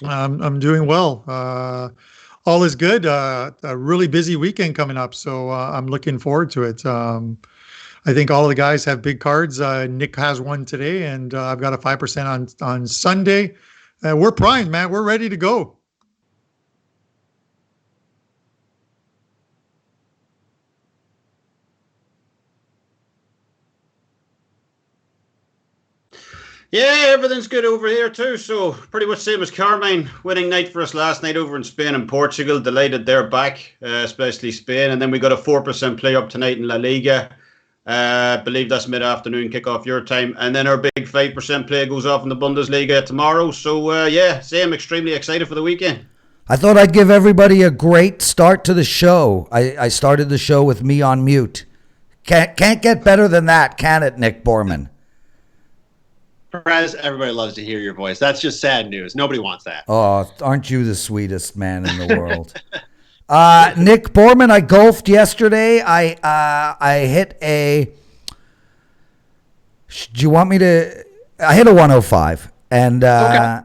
I'm doing well. All is good. A really busy weekend coming up, so I'm looking forward to it. I think all of the guys have big cards. Nick has one today, and I've got a 5% on Sunday. We're primed, man. We're ready to go. Yeah, everything's good over here too. So pretty much same as Carmine. Winning night for us last night over in Spain and Portugal. Delighted they're back, especially Spain. And then we got a 4% play up tonight in La Liga. Believe that's mid-afternoon kickoff your time. And then our big 5% play goes off in the Bundesliga tomorrow. So yeah, same. Extremely excited for the weekend. I thought I'd give everybody a great start to the show. I started the show with me on mute. Can't get better than that, can it, Nick Borrman? Prez, everybody loves to hear your voice. That's just sad news. Nobody wants that. Oh, aren't you the sweetest man in the world? Nick Borrman, I golfed yesterday. I hit a... Do you want me to... I hit a 105. And okay.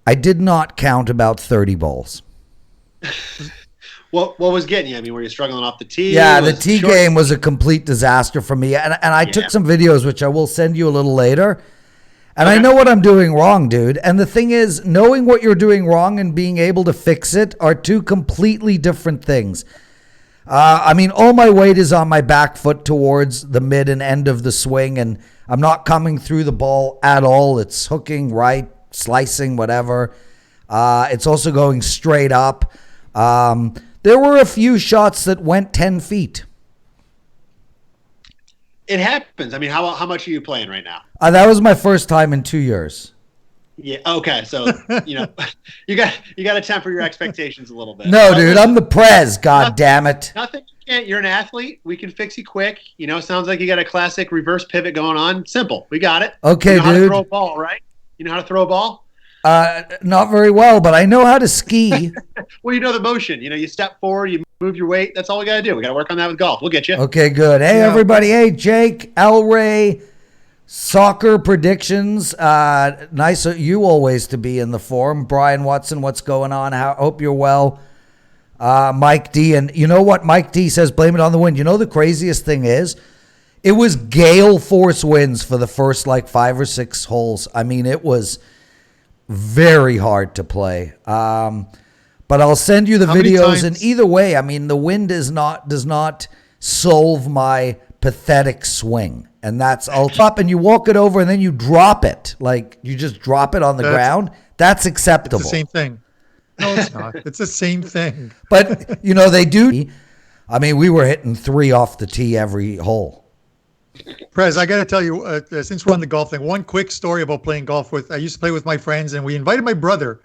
I did not count about 30 balls. What was getting you? I mean, were you struggling off the tee? Yeah, the tee game was a complete disaster for me. And I took some videos, which I will send you a little later. And I know what I'm doing wrong, dude. And the thing is, knowing what you're doing wrong and being able to fix it are two completely different things. I mean, all my weight is on my back foot towards the mid and end of the swing, and I'm not coming through the ball at all. It's hooking right, slicing, whatever. It's also going straight up. There were a few shots that went 10 feet. It happens. I mean, how much are you playing right now? That was my first time in 2 years. Yeah. Okay. So, you got to temper your expectations a little bit. No, dude, I'm the Prez. God damn it. Nothing. You're an athlete. We can fix you quick. Sounds like you got a classic reverse pivot going on. Simple. We got it. Okay, you know dude. How to throw a ball, right? You know how to throw a ball? Not very well, but I know how to ski. Well, you know the motion. You step forward, you move your weight. That's all we got to do. We got to work on that with golf. We'll get you. Okay, good. Hey, everybody. Hey, Jake, El Ray, soccer predictions. Nice of you always to be in the forum. Brian Watson, what's going on? Hope you're well. Mike D. And you know what? Mike D says, blame it on the wind. You know the craziest thing is? It was gale force winds for the first 5 or 6 holes. I mean, it was very hard to play. But I'll send you the videos. And either way, I mean, the wind does not solve my pathetic swing. And that's up and you walk it over and then you drop it. You just drop it on the ground. That's acceptable. It's the same thing. No, it's not. It's the same thing. But, they do. I mean, we were hitting 3 off the tee every hole. Prez, I got to tell you, since we're on the golf thing, one quick story about playing golf I used to play with my friends, and we invited my brother.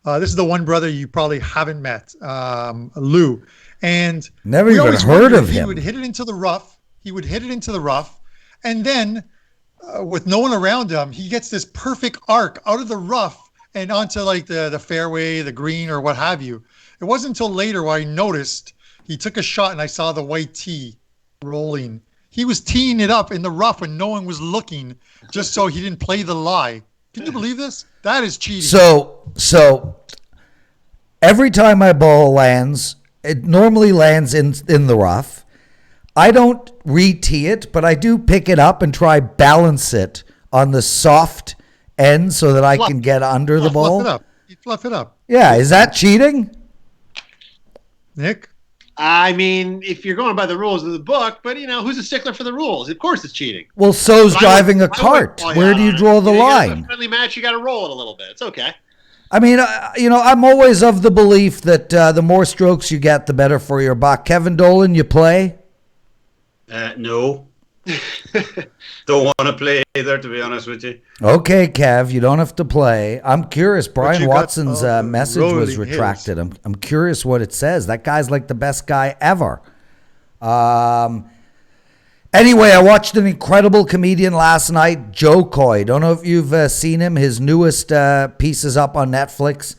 This is the one brother you probably haven't met, Lou. And never even heard of him. He would hit it into the rough. And then, with no one around him, he gets this perfect arc out of the rough and onto the fairway, the green, or what have you. It wasn't until later where I noticed he took a shot and I saw the white tee rolling. He was teeing it up in the rough when no one was looking, just so he didn't play the lie. Can you believe this? That is cheating. So every time my ball lands, it normally lands in the rough. I don't re-tee it, but I do pick it up and try balance it on the soft end so that I can get under the ball. Fluff it up. Yeah, is that cheating? Nick? I mean, if you're going by the rules of the book, but who's a stickler for the rules? Of course it's cheating. Well, so's driving a cart. Where do you draw the line? In a friendly match, you got to roll it a little bit. It's okay. I mean, I'm always of the belief that the more strokes you get, the better for your buck. Kevin Dolan, you play? No. Don't want to play either, to be honest with you. Okay, Kev, you don't have to play. I'm curious. Brian Watson's message was retracted. I'm curious what it says. That guy's like the best guy ever. Anyway, I watched an incredible comedian last night, Joe Coy. Don't know if you've seen him. His newest piece is up on Netflix.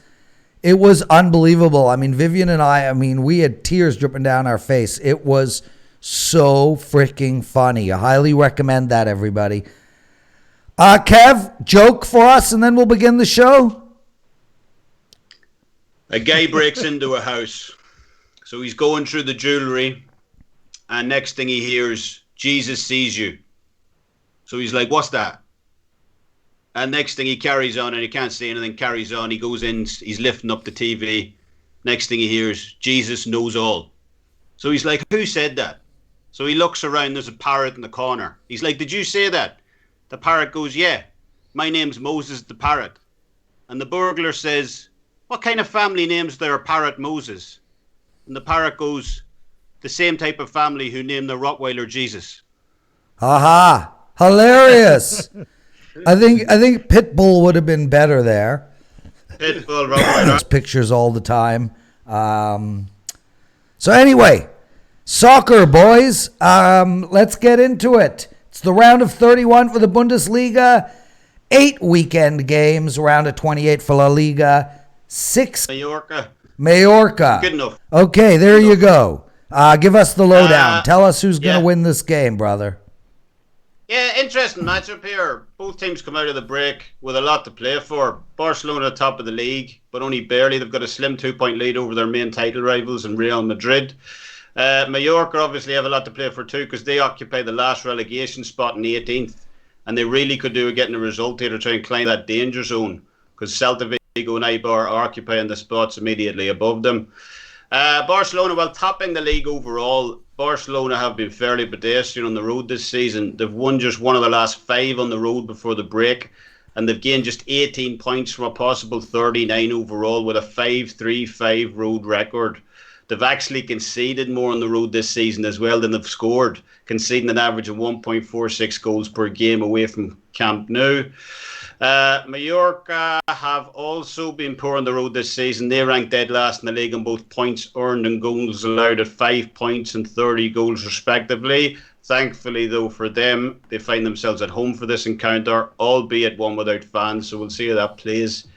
It was unbelievable. I mean, Vivian and I we had tears dripping down our face. It was so freaking funny. I highly recommend that, everybody. Kev, joke for us, and then we'll begin the show. A guy breaks into a house. So he's going through the jewelry, and next thing he hears, Jesus sees you. So he's like, what's that? And next thing he carries on, and he can't say anything, carries on. He goes in, he's lifting up the TV. Next thing he hears, Jesus knows all. So he's like, who said that? So he looks around, there's a parrot in the corner. He's like, did you say that? The parrot goes, yeah, my name's Moses the parrot. And the burglar says, what kind of family names there Parrot Moses? And the parrot goes, the same type of family who named the Rottweiler Jesus. Haha. Hilarious. I think Pitbull would have been better there. Pitbull, Rottweiler. There's pictures all the time. So anyway, soccer, boys. Let's get into it. It's the round of 31 for the Bundesliga. 8 weekend games. Round of 28 for La Liga. 6. Mallorca. Good enough. Okay, there you go. Give us the lowdown. Tell us who's going to win this game, brother. Yeah, interesting matchup here. Both teams come out of the break with a lot to play for. Barcelona top of the league, but only barely. They've got a slim 2-point lead over their main title rivals in Real Madrid. Mallorca obviously have a lot to play for too, because they occupy the last relegation spot in 18th, and they really could do with getting a result here to try and climb that danger zone, because Celta Vigo and Eibar are occupying the spots immediately above them. Barcelona, while topping the league overall, Barcelona have been fairly pedestrian on the road this season. They've won just one of the last 5 on the road before the break, and they've gained just 18 points from a possible 39 overall with a 5-3-5 road record. They've actually conceded more on the road this season as well than they've scored, conceding an average of 1.46 goals per game away from Camp Nou. Mallorca have also been poor on the road this season. They rank dead last in the league on both points earned and goals allowed at 5 points and 30 goals respectively. Thankfully, though, for them, they find themselves at home for this encounter, albeit one without fans, so we'll see how that plays.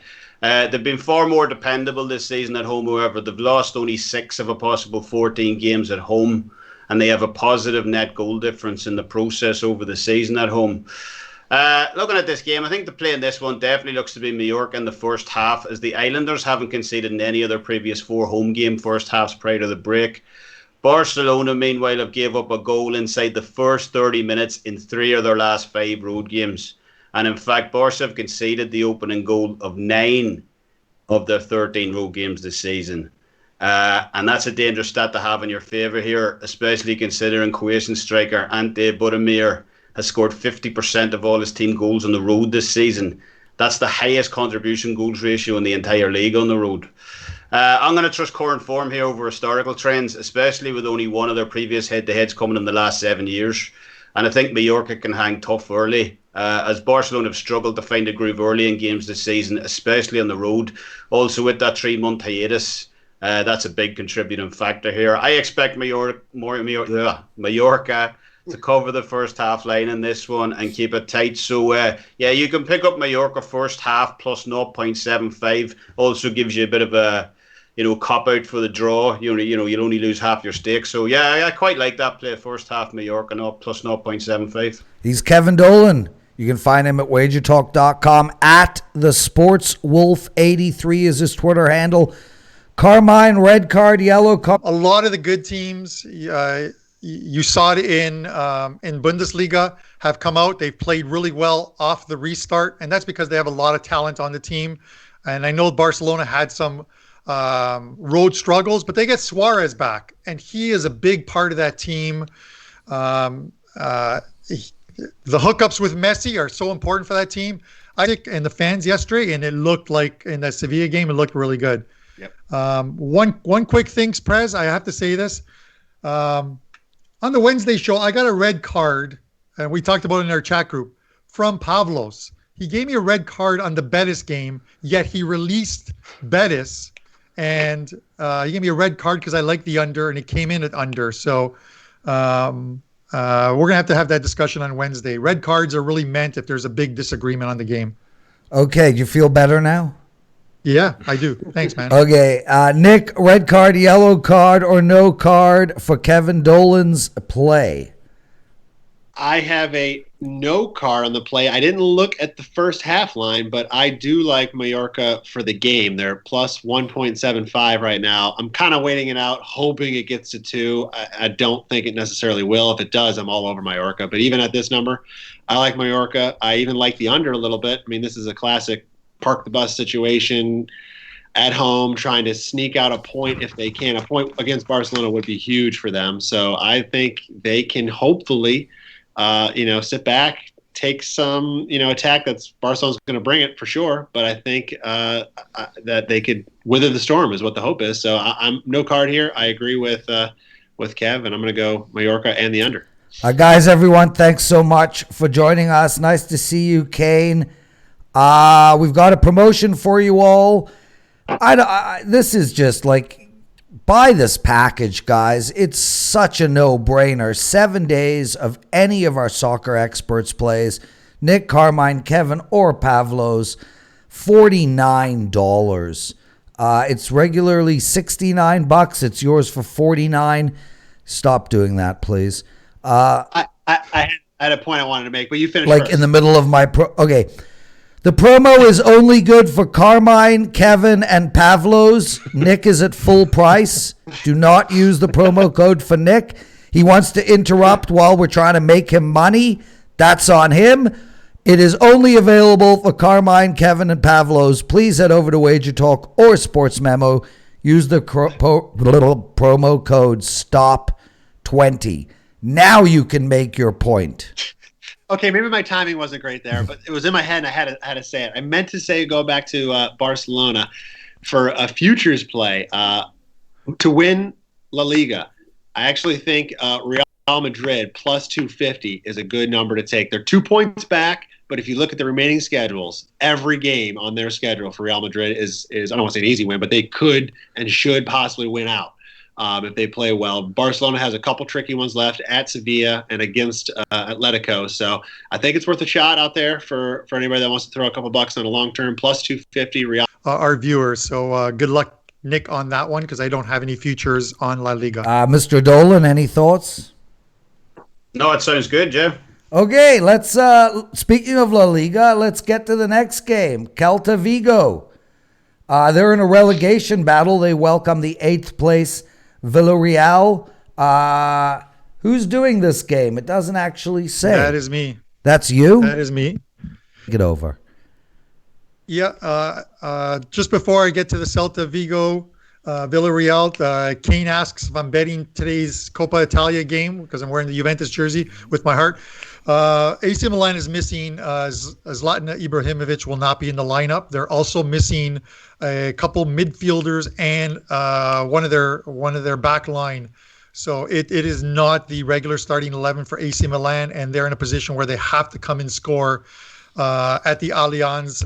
They've been far more dependable this season at home, however. They've lost only 6 of a possible 14 games at home, and they have a positive net goal difference in the process over the season at home. Looking at this game, I think the play in this one definitely looks to be Mallorca in the first half, as the Islanders haven't conceded in any of their previous 4 home game first halves prior to the break. Barcelona, meanwhile, have gave up a goal inside the first 30 minutes in 3 of their last 5 road games. And in fact, Barca have conceded the opening goal of 9 of their 13 road games this season. And that's a dangerous stat to have in your favour here, especially considering Croatian striker Ante Budimir has scored 50% of all his team goals on the road this season. That's the highest contribution goals ratio in the entire league on the road. I'm going to trust current form here over historical trends, especially with only one of their previous head-to-heads coming in the last 7 years. And I think Mallorca can hang tough early, as Barcelona have struggled to find a groove early in games this season, especially on the road. Also with that 3-month hiatus, that's a big contributing factor here. I expect Mallorca to cover the first half line in this one and keep it tight. So, you can pick up Mallorca first half plus 0.75. Also gives you a bit of a, cop-out for the draw. You'll only lose half your stake. So, I quite like that play, first half Mallorca plus 0.75. He's Kevin Dolan. You can find him at WagerTalk.com. At the SportsWolf83 is his Twitter handle. Carmine, red card, yellow card. A lot of the good teams, you saw it in Bundesliga, have come out. They've played really well off the restart, and that's because they have a lot of talent on the team. And I know Barcelona had some road struggles, but they get Suarez back, and he is a big part of that team. The hookups with Messi are so important for that team. I think, and the fans yesterday, and it looked like in that Sevilla game, it looked really good. Yep. One quick thing, Prez, I have to say this. On the Wednesday show, I got a red card, and we talked about it in our chat group, from Pavlos. He gave me a red card on the Betis game, yet he released Betis, and he gave me a red card because I like the under, and it came in at under. So we're going to have that discussion on Wednesday. Red cards are really meant if there's a big disagreement on the game. Okay, do you feel better now? Yeah, I do. Thanks, man. Okay, Nick, red card, yellow card, or no card for Kevin Dolan's play? I have a no card on the play. I didn't look at the first half line, but I do like Mallorca for the game. They're plus 1.75 right now. I'm kind of waiting it out, hoping it gets to 2. I don't think it necessarily will. If it does, I'm all over Mallorca. But even at this number, I like Mallorca. I even like the under a little bit. I mean, this is a classic park the bus situation at home, trying to sneak out a point if they can. A point against Barcelona would be huge for them. So I think they can hopefully sit back, take some, attack. That's Barcelona's going to bring it for sure. But I think that they could wither the storm is what the hope is. So I'm no card here. I agree with Kev, and I'm going to go Mallorca and the under. Guys, everyone, thanks so much for joining us. Nice to see you, Kane. We've got a promotion for you all. This is just like, buy this package, guys. It's such a no-brainer. 7 days of any of our soccer experts plays. Nick, Carmine, Kevin, or Pavlos. $49. It's regularly $69. It's yours for $49. Stop doing that, please. I had a point I wanted to make, but you finish first. In the middle of my okay. The promo is only good for Carmine, Kevin, and Pavlos. Nick is at full price. Do not use the promo code for Nick. He wants to interrupt while we're trying to make him money. That's on him. It is only available for Carmine, Kevin, and Pavlos. Please head over to WagerTalk or Sports Memo. Use the promo code STOP20. Now you can make your point. Okay, maybe my timing wasn't great there, but it was in my head and I had to say it. I meant to say go back to Barcelona for a futures play to win La Liga. I actually think Real Madrid plus 250 is a good number to take. They're 2 points back, but if you look at the remaining schedules, every game on their schedule for Real Madrid is I don't want to say an easy win, but they could and should possibly win out. If they play well. Barcelona has a couple tricky ones left at Sevilla and against Atletico. So I think it's worth a shot out there for anybody that wants to throw a couple bucks on a long-term plus 250 Real. Our viewers. So good luck, Nick, on that one because I don't have any futures on La Liga. Mr. Dolan, any thoughts? No, it sounds good, Joe. Okay, let's, speaking of La Liga, let's get to the next game. Celta Vigo. They're in a relegation battle. They welcome the 8th place Villarreal. Who's doing this game? It doesn't actually say. That is me. That's you? That is me. Get over. Yeah. Just before I get to the Celta Vigo, Villarreal, Kane asks if I'm betting today's Coppa Italia game because I'm wearing the Juventus jersey with my heart. AC Milan is missing. Zlatan Ibrahimovic will not be in the lineup. They're also missing a couple midfielders and one of their back line. So it is not the regular starting 11 for AC Milan, and they're in a position where they have to come and score at the Allianz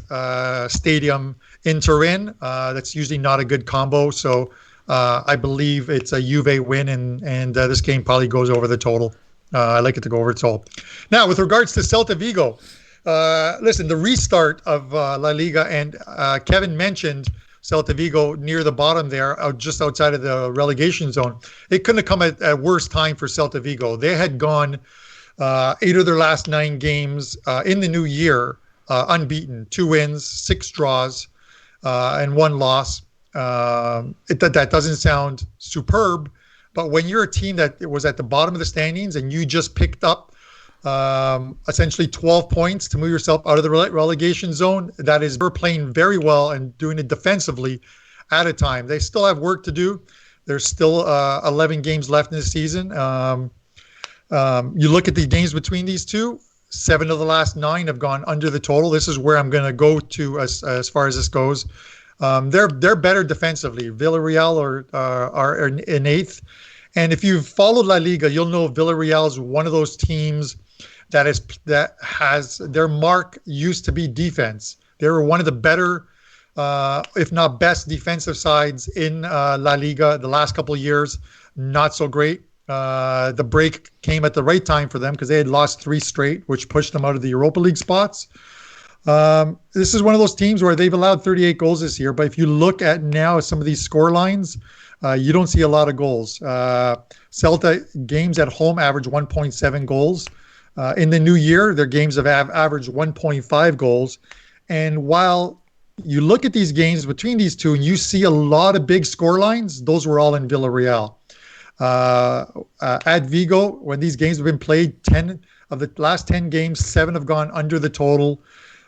Stadium in Turin. That's usually not a good combo. So I believe it's a Juve win, and this game probably goes over the total. I like it to go over the total. Now, with regards to Celta Vigo, listen, the restart of La Liga, and Kevin mentioned Celta Vigo near the bottom there, just outside of the relegation zone. It couldn't have come at a worse time for Celta Vigo. They had gone 8 of their last 9 games in the new year unbeaten, 2 wins, 6 draws, and 1 loss. That doesn't sound superb, but when you're a team that was at the bottom of the standings and you just picked up essentially 12 points to move yourself out of the relegation zone, that is, they're playing very well and doing it defensively at a time. They still have work to do. There's still 11 games left in the season. You look at the games between these two, 7 of the last 9 have gone under the total. This is where I'm going to go to as far as this goes. They're better defensively. Villarreal are in 8th. And if you've followed La Liga, you'll know Villarreal is one of those teams that has their mark used to be defense. They were one of the better, if not best, defensive sides in La Liga the last couple of years. Not so great. The break came at the right time for them because they had lost 3 straight, which pushed them out of the Europa League spots. This is one of those teams where they've allowed 38 goals this year, but if you look at now some of these score lines, you don't see a lot of goals. Celta games at home average 1.7 goals. In the new year, their games have averaged 1.5 goals. And while you look at these games between these two and you see a lot of big score lines, those were all in Villarreal. At Vigo, when these games have been played, 10 of the last 10 games, 7 have gone under the total.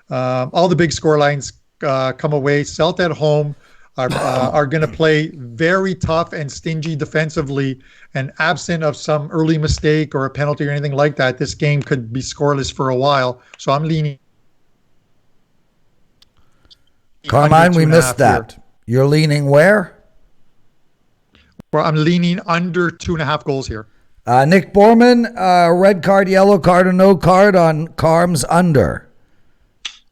All the big score lines come away. Celta at home are going to play very tough and stingy defensively, and absent of some early mistake or a penalty or anything like that, this game could be scoreless for a while. So I'm leaning. Carmine, we missed that. Here. You're leaning where? Well, I'm leaning under 2.5 goals here. Nick Borrman, red card, yellow card, or no card on Carm's under.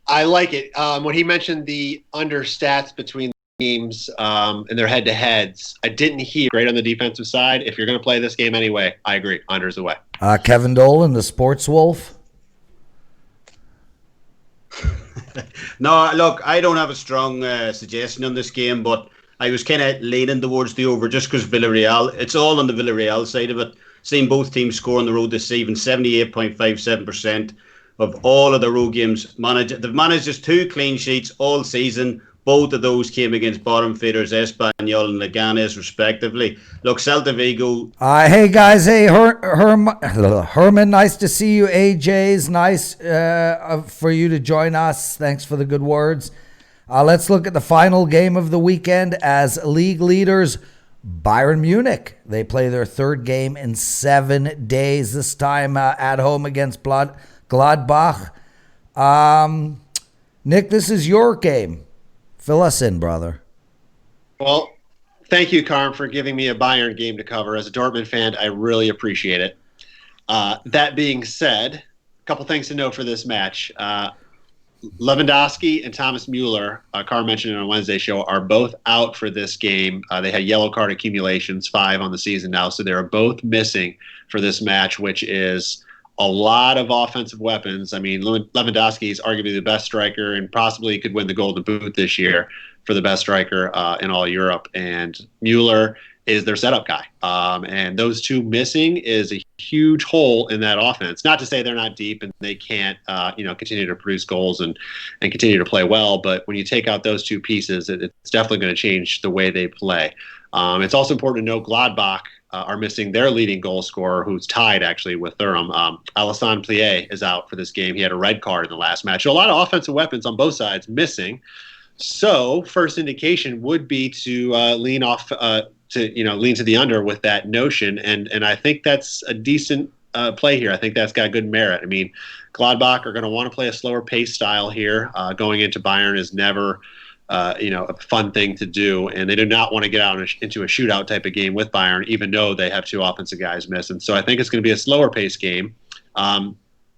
I like it. When he mentioned the under stats between teams and their head-to-heads, I didn't hear great on the defensive side. If you're going to play this game anyway, I agree. Under's the way. Kevin Dolan, the sports wolf. No, look, I don't have a strong suggestion on this game, but I was kind of leaning towards the over just because Villarreal, it's all on the Villarreal side of it. Seeing both teams score on the road this season, 78.57% of all of the road games they've managed just 2 clean sheets all season. Both of those came against bottom feeders Espanyol and Leganes, respectively. Look, Celta Vigo. Hey guys, hey Herman, nice to see you. AJ's nice for you to join us. Thanks for the good words. Let's look at the final game of the weekend as league leaders. Bayern Munich. They play their 3rd game in 7 days. This time at home against Gladbach. Nick, this is your game. Fill us in, brother. Well, thank you, Carm, for giving me a Bayern game to cover. As a Dortmund fan, I really appreciate it. That being said, a couple things to note for this match. Lewandowski and Thomas Müller, Carm mentioned it on Wednesday's show, are both out for this game. They had yellow card accumulations, 5 on the season now, so they're both missing for this match, which is a lot of offensive weapons. I mean, Lewandowski is arguably the best striker and possibly could win the Golden Boot this year for the best striker in all Europe. And Mueller is their setup guy. And those two missing is a huge hole in that offense. Not to say they're not deep and they can't, continue to produce goals and continue to play well. But when you take out those two pieces, it's definitely going to change the way they play. It's also important to note Gladbach are missing their leading goal scorer, who's tied actually with Thuram. Alassane Plie is out for this game. He had a red card in the last match. So a lot of offensive weapons on both sides missing. So first indication would be to lean to the under with that notion, and I think that's a decent play here. I think that's got good merit. I mean, Gladbach are going to want to play a slower pace style here. Going into Bayern is never a fun thing to do, and they do not want to get out into a shootout type of game with Bayern, even though they have 2 offensive guys missing. So I think it's going to be a slower pace game.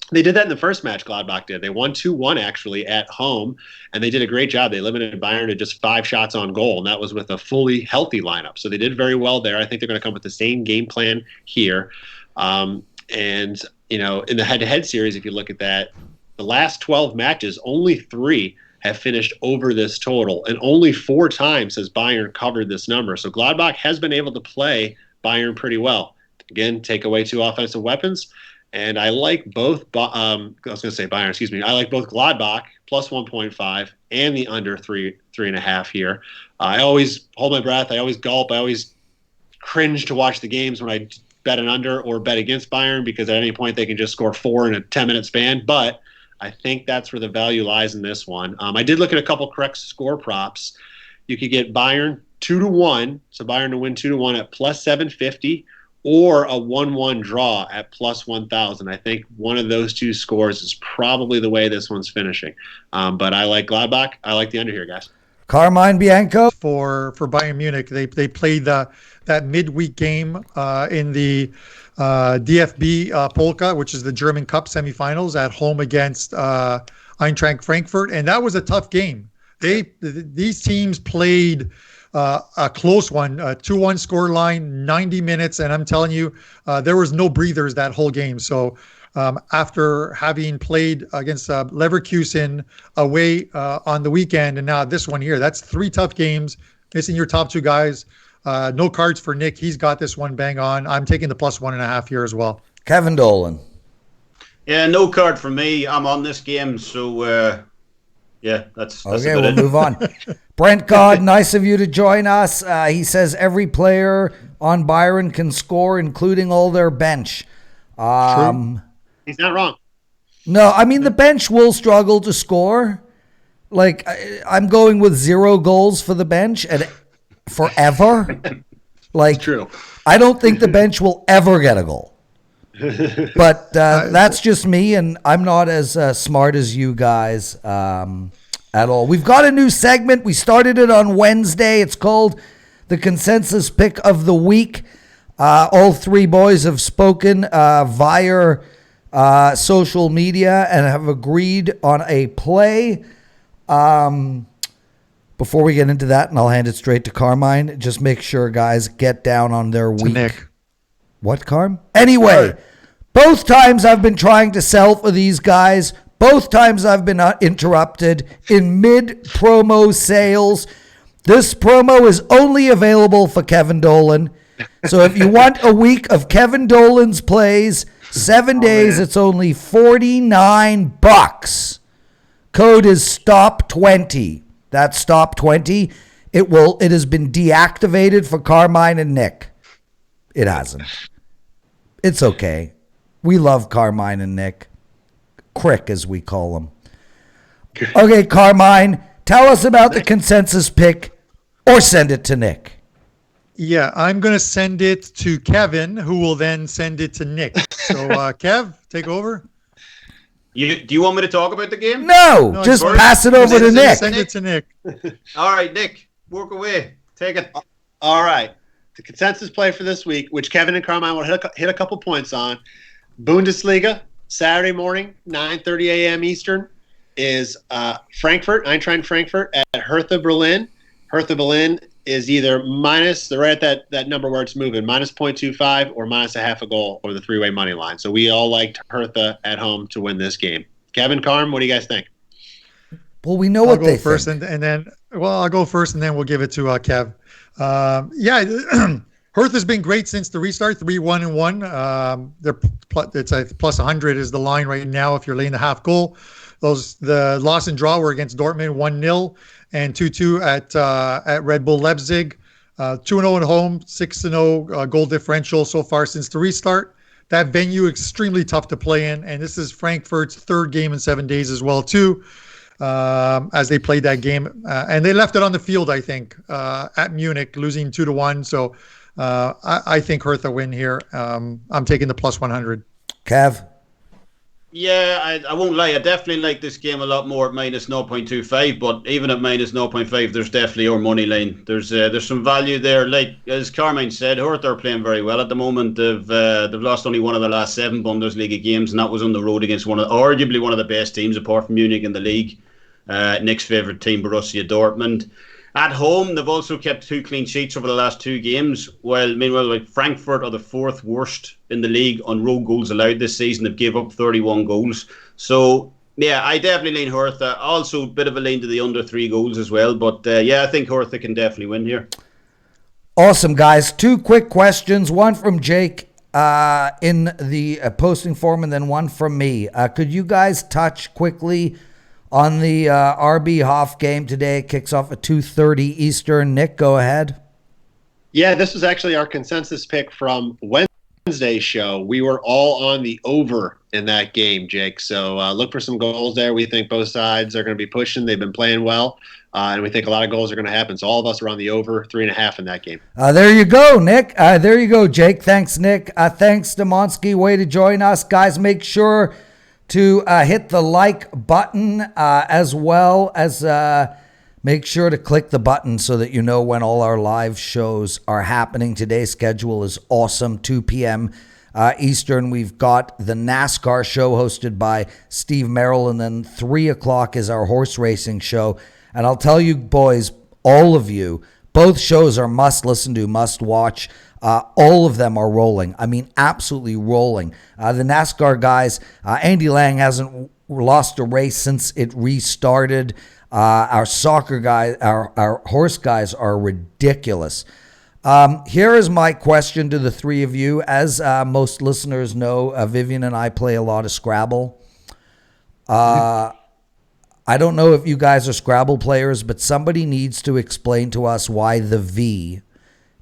They did that in the first match, Gladbach did. They won 2-1 actually at home, and they did a great job. They limited Bayern to just 5 shots on goal, and that was with a fully healthy lineup. So they did very well there. I think they're going to come with the same game plan here. In the head-to-head series, if you look at that, the last 12 matches, only 3 have finished over this total, and only 4 times has Bayern covered this number. So Gladbach has been able to play Bayern pretty well. Again, take away 2 offensive weapons, and I like both. I was going to say Bayern. Excuse me. I like both Gladbach plus 1.5 and the under 3.5 here. I always hold my breath. I always gulp. I always cringe to watch the games when I bet an under or bet against Bayern, because at any point they can just score 4 in a 10-minute span. But I think that's where the value lies in this one. I did look at a couple correct score props. You could get Bayern 2-1, so Bayern to win 2-1 at plus 750, or a 1-1 draw at plus 1,000. I think one of those 2 scores is probably the way this one's finishing. But I like Gladbach. I like the under here, guys. Carmine Bianco for Bayern Munich. They played that midweek game in the DFB Polka, which is the German Cup semifinals, at home against Eintracht Frankfurt, and that was a tough game. These teams played a close one, a 2-1 score line, 90 minutes, and I'm telling you, there was no breathers that whole game. So after having played against Leverkusen away on the weekend, and now this one here, that's 3 tough games, missing your top 2 guys. No cards for Nick. He's got this one bang on. I'm taking the plus 1.5 here as well. Kevin Dolan. Yeah, no card for me. I'm on this game, so yeah, that's Okay, about we'll it. move on. Brent God, nice of you to join us. He says every player on Bayern can score, including all their bench. He's not wrong. No, I mean, the bench will struggle to score. Like, I'm going with 0 goals for the bench and forever. Like, True. I don't think the bench will ever get a goal. But that's just me, and I'm not as smart as you guys at all. We've got a new segment. We started it on Wednesday. It's called the Consensus Pick of the Week. All 3 boys have spoken via social media and have agreed on a play. Before we get into that, and I'll hand it straight to Carmine, just make sure guys get down on their week. Nick. What, Carm? Anyway, both times I've been trying to sell for these guys. Both times I've been interrupted in mid-promo sales. This promo is only available for Kevin Dolan. So if you want a week of Kevin Dolan's plays, 7 days, it's only $49. Code is STOP20. That's STOP20. It has been deactivated for Carmine and Nick. It hasn't. It's okay. We love Carmine and Nick. Crick, as we call them. Okay, Carmine, tell us about the consensus pick, or send it to Nick. Yeah, I'm going to send it to Kevin, who will then send it to Nick. So, Kev, take over. Do you want me to talk about the game? No, just pass it over to Nick. Send it to Nick. All right, Nick, work away. Take it. All right. The consensus play for this week, which Kevin and Carmine will hit a couple points on. Bundesliga, Saturday morning, 9:30 a.m. Eastern, is Eintracht Frankfurt at Hertha Berlin. Hertha Berlin is either minus, they're right at that number where it's moving, minus 0.25 or minus a half a goal over the 3-way money line. So we all liked Hertha at home to win this game. Kevin, Carm, what do you guys think? Well, we know what they think. I'll go first, and then we'll give it to Kev. Hertha's been great since the restart, 3-1-1. It's a plus 100 is the line right now if you're laying the half goal. The loss and draw were against Dortmund, 1-0 and 2-2 at Red Bull Leipzig. 2-0 at home, 6-0 goal differential so far since the restart. That venue extremely tough to play in, and this is Frankfurt's 3rd game in 7 days as well too. As they played that game, and they left it on the field, I think, at Munich, losing 2-1. So I think Hertha win here. I'm taking the plus 100. Kev? Yeah, I won't lie. I definitely like this game a lot more at minus 0.25, but even at minus 0.5, there's definitely our money line. There's some value there. Like, as Carmine said, Hertha are playing very well at the moment. They've lost only one of the last 7 Bundesliga games, and that was on the road against arguably one of the best teams apart from Munich in the league. Nick's favourite team, Borussia Dortmund. At home, they've also kept 2 clean sheets over the last 2 games. Meanwhile, Frankfurt are the 4th worst in the league on road goals allowed this season. They've gave up 31 goals. So, yeah, I definitely lean Hertha. Also, a bit of a lean to the under 3 goals as well. But, I think Hertha can definitely win here. Awesome, guys. 2 quick questions. One from Jake in the posting form, and then one from me. Could you guys touch quickly on the RB Hoff game today? It kicks off at 2:30 Eastern. Nick, go ahead. Yeah, this was actually our consensus pick from Wednesday's show. We were all on the over in that game, Jake. So look for some goals there. We think both sides are going to be pushing. They've been playing well, and we think a lot of goals are going to happen. So all of us are on the over 3.5 in that game. There you go, Nick. There you go, Jake. Thanks, Nick. Thanks, Demonsky. Way to join us. Guys, make sure to hit the like button as well as make sure to click the button so that you know when all our live shows are happening. Today's schedule is awesome. 2 p.m. Eastern, we've got the NASCAR show hosted by Steve Merrill, and then 3 o'clock is our horse racing show. And I'll tell you, boys, all of you, both shows are must listen to, must watch. All of them are rolling. I mean, absolutely rolling. The NASCAR guys, Andy Lang hasn't lost a race since it restarted. Our soccer guys, our horse guys are ridiculous. Here is my question to the three of you. As most listeners know, Vivian and I play a lot of Scrabble. I don't know if you guys are Scrabble players, but somebody needs to explain to us why the V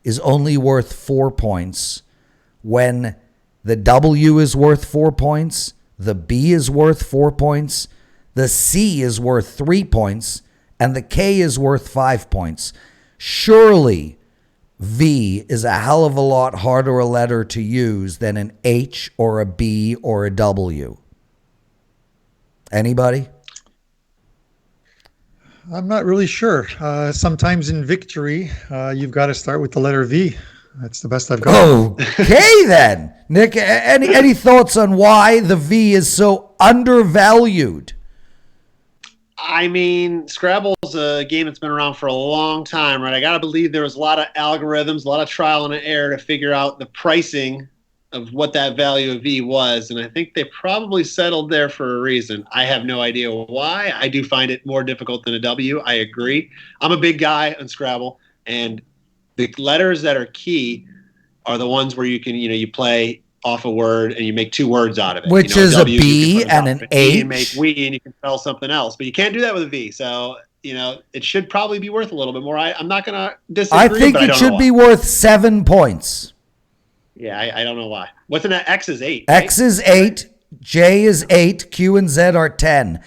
is only worth 4 points when the W is worth 4 points, the B is worth 4 points, the C is worth 3 points, and the K is worth 5 points. Surely V is a hell of a lot harder a letter to use than an H or a B or a W. Anybody? I'm not really sure. Sometimes in victory, you've got to start with the letter V. That's the best I've got. Okay, then. Nick, any thoughts on why the V is so undervalued? I mean, Scrabble's a game that's been around for a long time, right? I got to believe there was a lot of algorithms, a lot of trial and error to figure out the pricing of what that value of V was. And I think they probably settled there for a reason. I have no idea why. I do find it more difficult than a W. I agree. I'm a big guy on Scrabble, and the letters that are key are the ones where you can, you play off a word and you make 2 words out of it. Which is W, a B and an H. And make we, and you can spell something else. But you can't do that with a V. So, it should probably be worth a little bit more. I'm not going to disagree. I think it should be worth 7 points. Yeah, I don't know why. What's an X is 8. X is 8. J is 8. Q and Z are 10.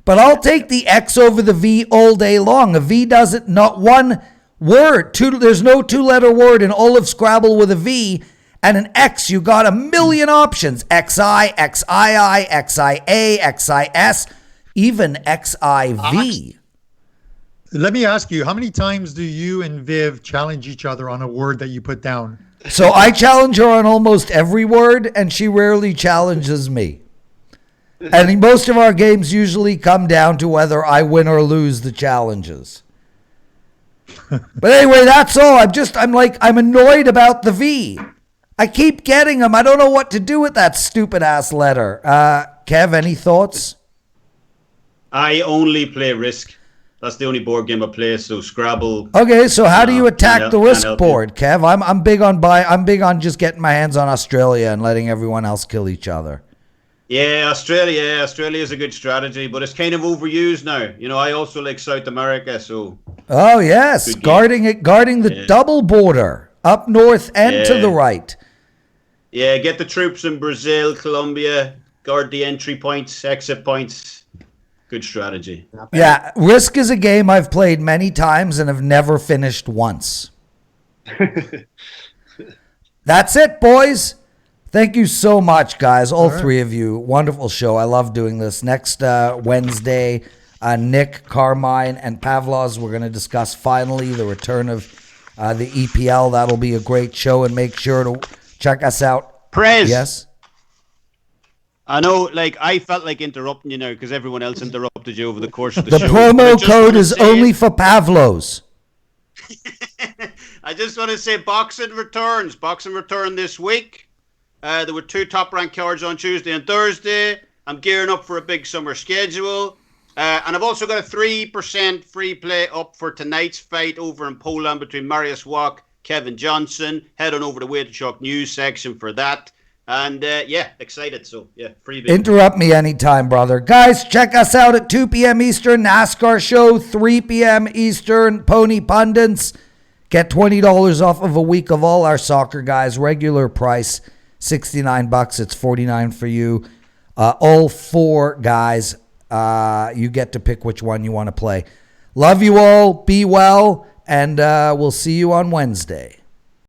But I'll take the X over the V all day long. A V doesn't, not one word. There's no 2-letter word in all of Scrabble with a V. And an X, you got a million options. XI, XII, XIA, XIS, even XIV. Let me ask you, how many times do you and Viv challenge each other on a word that you put down? So I challenge her on almost every word, and she rarely challenges me. And most of our games usually come down to whether I win or lose the challenges. But anyway, that's all. I'm annoyed about the V. I keep getting them. I don't know what to do with that stupid ass letter. Kev, any thoughts? I only play Risk. That's the only board game I play. So Scrabble. Okay, so how do you attack the Risk board, Kev? I'm big on just getting my hands on Australia and letting everyone else kill each other. Yeah, Australia is a good strategy, but it's kind of overused now. I also like South America, so. Oh yes, guarding the double border up north and to the right. Yeah, get the troops in Brazil, Colombia, guard the entry points, exit points. Good strategy. Yeah, Risk is a game I've played many times and have never finished once. That's it, boys. Thank you so much, guys, all three of you. Wonderful show. I love doing this. Next Wednesday, Nick, Carmine, and Pavlos, we're going to discuss finally the return of the EPL. That'll be a great show, and make sure to check us out. Prez. Yes? I know, I felt like interrupting you now because everyone else interrupted you over the course of the show. The promo code is only for Pavlos. I just want to say boxing returns. Boxing return this week. There were 2 top-ranked cards on Tuesday and Thursday. I'm gearing up for a big summer schedule. And I've also got a 3% free play up for tonight's fight over in Poland between Mariusz Wach, Kevin Johnson. Head on over to WagerTalk news section for that. And, excited. So, free bit. Interrupt me anytime, brother. Guys, check us out at 2 p.m. Eastern, NASCAR show, 3 p.m. Eastern, Pony Pundits. Get $20 off of a week of all our soccer guys. Regular price, $69. It's $49 for you. All 4 guys, you get to pick which one you want to play. Love you all. Be well. And we'll see you on Wednesday.